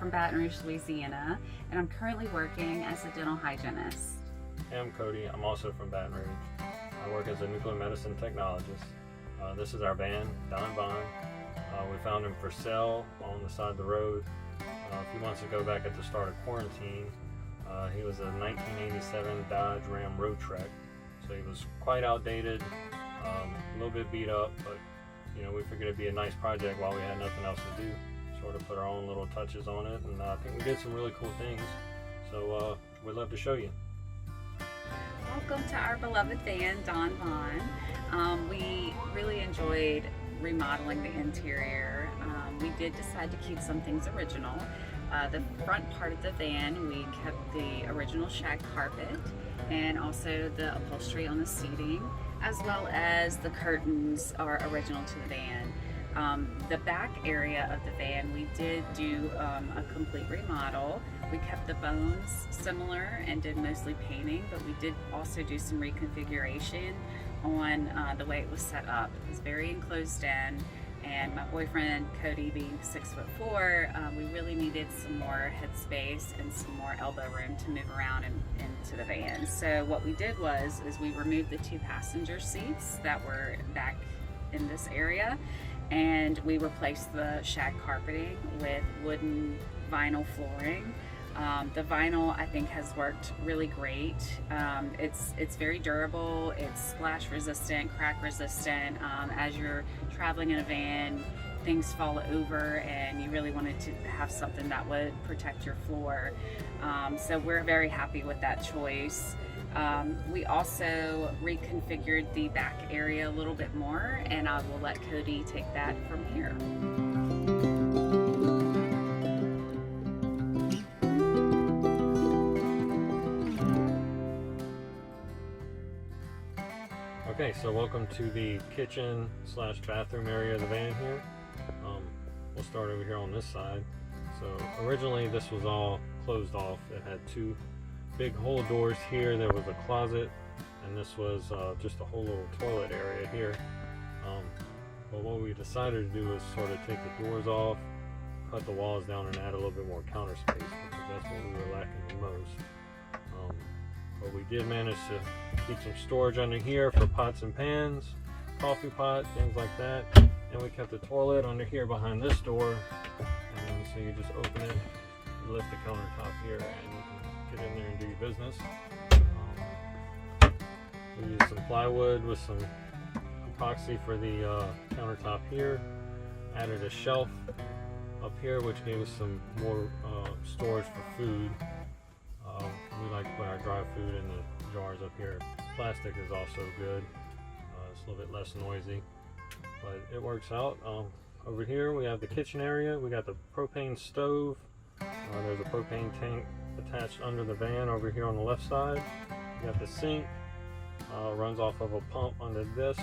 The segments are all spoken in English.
from Baton Rouge, Louisiana, and I'm currently working as a dental hygienist. Hey, I'm Cody. I'm also from Baton Rouge. I work as a nuclear medicine technologist. This is our van, Don Vahn. We found him for sale on the side of the road a few months ago back at the start of quarantine. He was a 1987 Dodge Ram Road Trek, so he was quite outdated, a little bit beat up, but you know, we figured it'd be a nice project while we had nothing else to do. Sort of put our own little touches on it, and I think we did some really cool things. So we'd love to show you. Welcome to our beloved van, Don Vahn. We really enjoyed remodeling the interior. We did decide to keep some things original. The front part of the van, we kept the original shag carpet and also the upholstery on the seating, as well as the curtains are original to the van. The back area of the van, we did do a complete remodel. We kept the bones similar and did mostly painting, but we did also do some reconfiguration on the way it was set up. It was very enclosed in, and my boyfriend Cody, being 6'4", we really needed some more headspace and some more elbow room to move around into the van. So what we did was we removed the 2 passenger seats that were back in this area, and we replaced the shag carpeting with wooden vinyl flooring. The vinyl, I think, has worked really great. It's very durable, it's splash resistant, crack resistant. As you're traveling in a van, things fall over and you really wanted to have something that would protect your floor. So we're very happy with that choice. We also reconfigured the back area a little bit more, and I will let Cody take that from here. Okay, so welcome to the kitchen / bathroom area of the van here. We'll start over here on this side. So originally this was all closed off. It had 2 big hole doors here. There was a closet, and this was just a whole little toilet area here. But what we decided to do was sort of take the doors off, cut the walls down, and add a little bit more counter space, because that's what we were lacking the most. But we did manage to keep some storage under here for pots and pans, coffee pot, things like that. And we kept the toilet under here behind this door. And so you just open it, you lift the countertop here, and you can get in there and do your business. We used some plywood with some epoxy for the countertop here. Added a shelf up here, which gave us some more storage for food. We like to put our dry food in the jars up here. Plastic is also good. It's a little bit less noisy, but it works out. Over here we have the kitchen area. We got the propane stove. There's a propane tank attached under the van over here on the left side. We got the sink. Runs off of a pump under this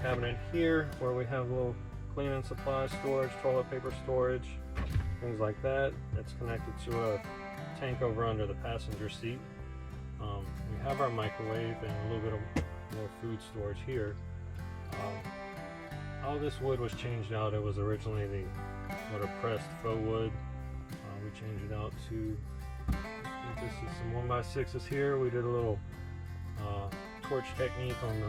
cabinet here, where we have a little cleaning supply storage, toilet paper storage, things like that. It's connected to a tank over under the passenger seat. We have our microwave and a little bit of more food storage here. All this wood was changed out. It was originally the sort of pressed faux wood. We changed it out to, I think this is some 1x6s here. We did a little torch technique on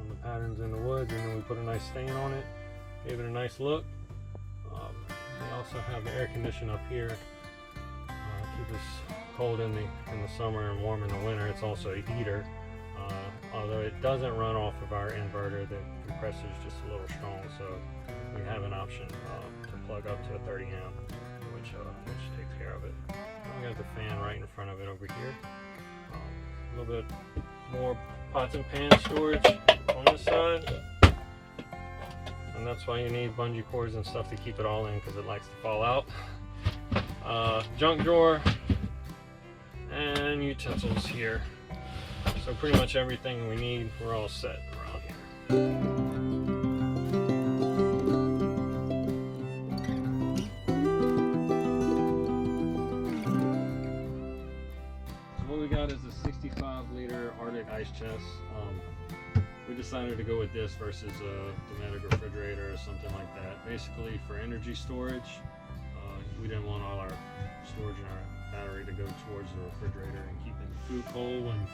the patterns in the wood, and then we put a nice stain on it, gave it a nice look. We also have the air conditioner up here. Keep us cold in the summer and warm in the winter. It's also a heater, although it doesn't run off of our inverter. The compressor is just a little strong, so we have an option to plug up to a 30 amp, which takes care of it. And we got the fan right in front of it over here. A little bit more pots and pan storage on this side, and that's why you need bungee cords and stuff to keep it all in, because it likes to fall out. Junk drawer and utensils here. So pretty much everything we need, we're all set around here. So what we got is a 65-liter Arctic ice chest. We decided to go with this versus a Dometic refrigerator or something like that. Basically for energy storage. to go towards the refrigerator and keeping the food cold. And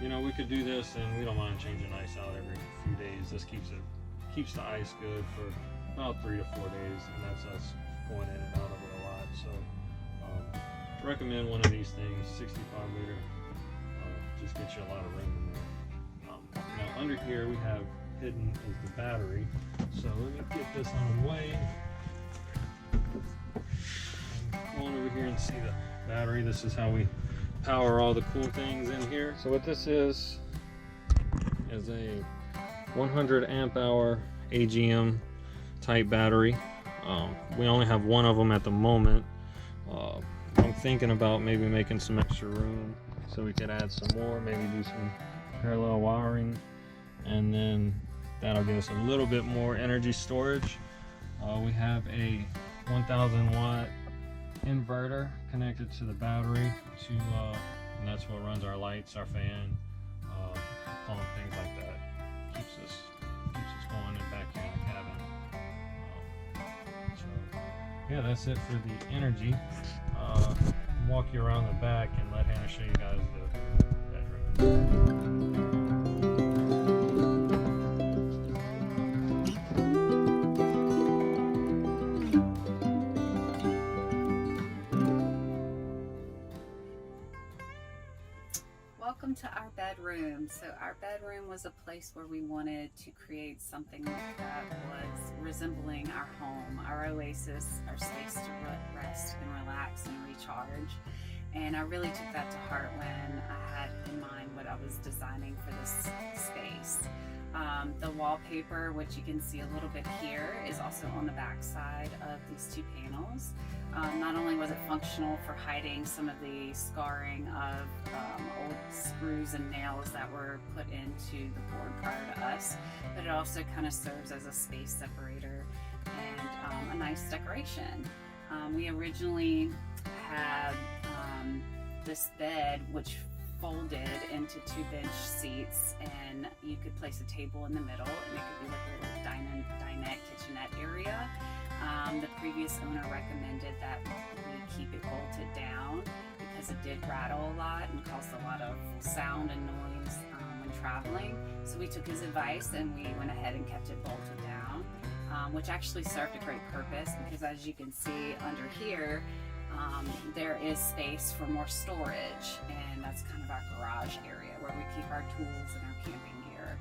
you know, we could do this, and we don't mind changing ice out every few days. This keeps the ice good for about 3 to 4 days, and that's us going in and out of it a lot. So recommend one of these things, 65 liter. Just gets you a lot of room in there. Now under here we have hidden is the battery. So let me get this on the way. Go on over here and see the battery. This is how we power all the cool things in here. So what this is a 100 amp hour AGM type battery. We only have one of them at the moment. I'm thinking about maybe making some extra room so we could add some more, maybe do some parallel wiring, and then that'll give us a little bit more energy storage. We have a 1000 watt inverter connected to the battery and that's what runs our lights, our fan, pump, things like that. Keeps us going and back here in the cabin. So yeah, that's it for the energy. Walk you around the back and let Hannah show you guys the bedroom. Welcome to our bedroom. So our bedroom was a place where we wanted to create something that was resembling our home, our oasis, our space to rest and relax and recharge. And I really took that to heart when I had in mind what I was designing for this space. The wallpaper, which you can see a little bit here, is also on the back side of these two panels. Not only was it functional for hiding some of the scarring of old screws and nails that were put into the board prior to us, but it also kind of serves as a space separator and a nice decoration. We originally had this bed which folded into 2 bench seats, and you could place a table in the middle, and it could be like a little dinette, kitchenette area. The previous owner recommended that we keep it bolted down because it did rattle a lot and caused a lot of sound and noise when traveling. So we took his advice and we went ahead and kept it bolted down, which actually served a great purpose because, as you can see under here, there is space for more storage, and that's kind of our garage area where we keep our tools and our camping gear.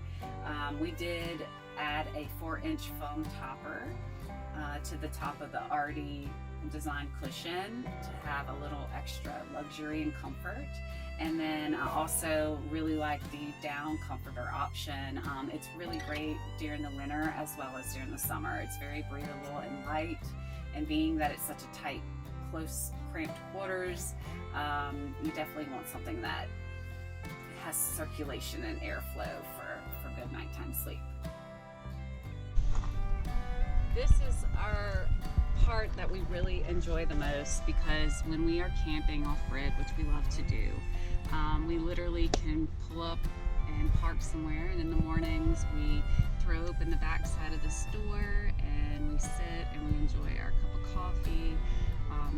We did add a 4-inch foam topper to the top of the already designed cushion to have a little extra luxury and comfort. And then I also really like the down comforter option. It's really great during the winter as well as during the summer. It's very breathable and light, and being that it's such a tight, close, cramped quarters, you definitely want something that has circulation and airflow for good nighttime sleep. This is our part that we really enjoy the most, because when we are camping off-grid, which we love to do, we literally can pull up and park somewhere, and in the mornings we throw open the back side of the store and we sit and we enjoy our cup of coffee,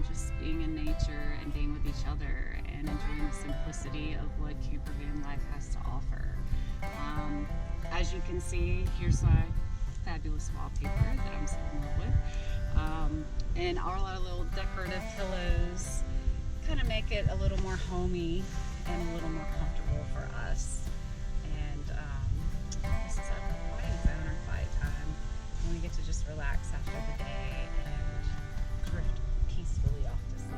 just being in nature and being with each other and enjoying the simplicity of what campervan life has to offer. As you can see, here's my fabulous wallpaper that I'm so in love with, and all our little decorative pillows kind of make it a little more homey and a little more comfortable for us. And this is our quiet zone, our quiet time, when we get to just relax after the day and drift peacefully off to sleep.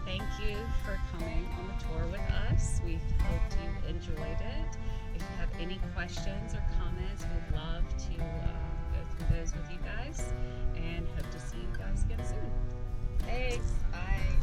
Thank you for coming on the tour with us. We hope you enjoyed it. If you have any questions or comments, we'd love to go through those with you guys, and hope to see you guys again soon. Thanks. Bye.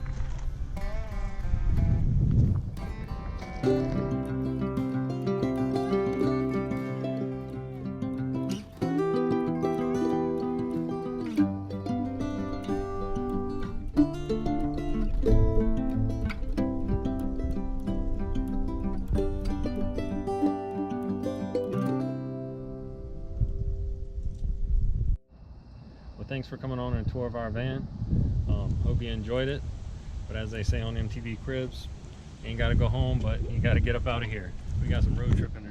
Well, thanks for coming on a tour of our van. Hope you enjoyed it. But as they say on MTV Cribs, you ain't got to go home, but you got to get up out of here. We got some road tripping